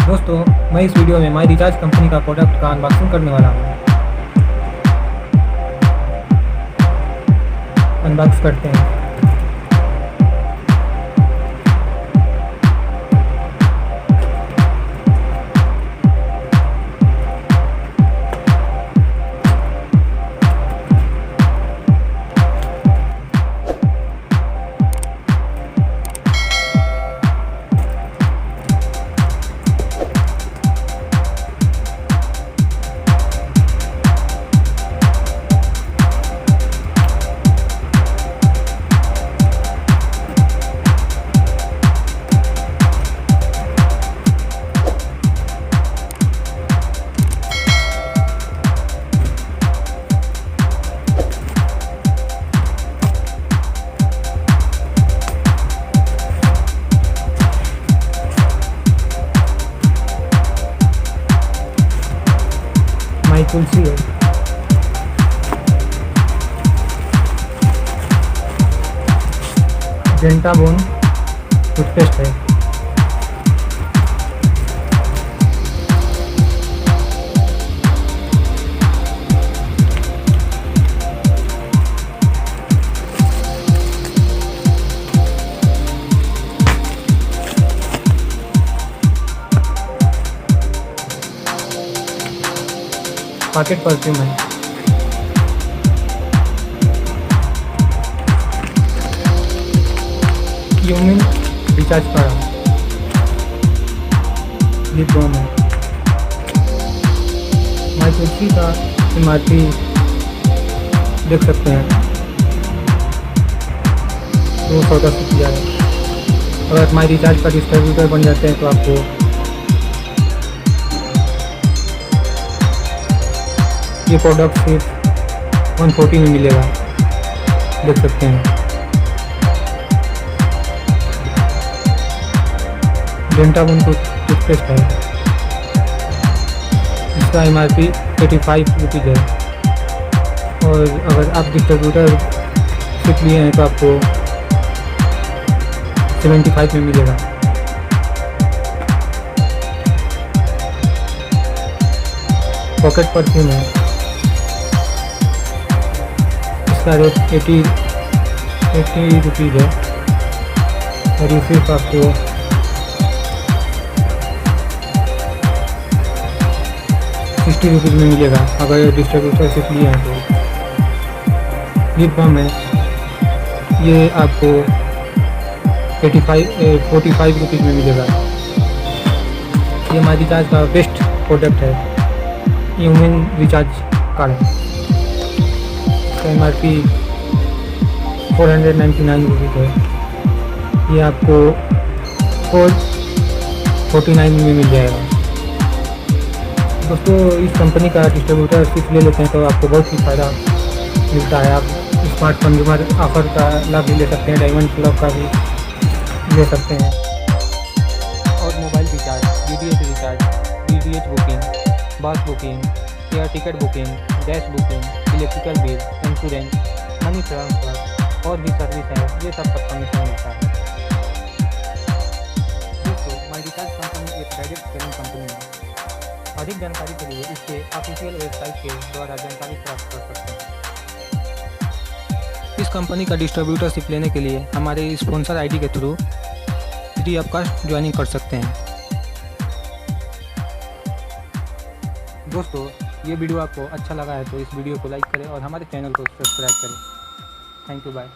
दोस्तों, मैं इस वीडियो में माई रिचार्ज कंपनी का प्रोडक्ट का अनबॉक्सिंग करने वाला हूँ। अनबॉक्स करते हैं। माई तुलसी है। डेंटाबोन टूथपेस्ट है। पॉकेट परफ्यूम है। ह्यूमन रिचार्ज करा लिप बाम है। माई तुलसी का MRP देख सकते हैं, 210 है। अगर माई रिचार्ज का डिस्ट्रीब्यूटर बन जाते हैं तो आपको ये प्रोडक्ट सिर्फ 140 में मिलेगा, देख सकते हैं। डेंटाबून टूथपेस्ट है। इसका MRP 85 रुपीज़ है और अगर आप डिस्ट्रीब्यूटर सिर्फ लिए हैं तो आपको 75 में मिलेगा। पॉकेट परफ्यूम है। इसका रेट 80 रुपीज़ है और ये सिर्फ आपको 60 रुपीज़ में मिलेगा अगर डिस्ट्रीब्यूटर से लिए हैं तो। लिप बाम है, ये आपको 45 रुपीज़ में मिलेगा। ये माई रिचार्ज का बेस्ट प्रोडक्ट है। ह्यूमन रिचार्ज कार्ड है। MRP 499 रुपीज़ है। ये आपको 449 में मिल जाएगा। दोस्तों, इस कंपनी का डिस्ट्रीब्यूटर सिर्फ ले लेते हैं तो आपको बहुत ही फ़ायदा मिलता है। आप स्मार्ट कंज्यूमर ऑफर का लाभ भी ले सकते हैं, डायमंड क्लब का भी ले सकते हैं। और mobile recharge, DTH recharge, DTH booking, bus booking, air ticket booking, gas booking, electrical bill, insurance, money transfer और भी सर्विस है, ये सब का कमीशन मिलता है। दोस्तों, माई रिचार्ज कंपनी एक डायरेक्ट सेलिंग कंपनी है। अधिक जानकारी के लिए इसके ऑफिशियल वेबसाइट के द्वारा जानकारी प्राप्त कर सकते हैं। इस कंपनी का डिस्ट्रीब्यूटरशिप लेने के लिए हमारे स्पॉन्सर ID के through free of cost joining कर सकते हैं। दोस्तों, ये वीडियो आपको अच्छा लगा है तो इस वीडियो को लाइक करें और हमारे चैनल को सब्सक्राइब करें। Thank you, bye.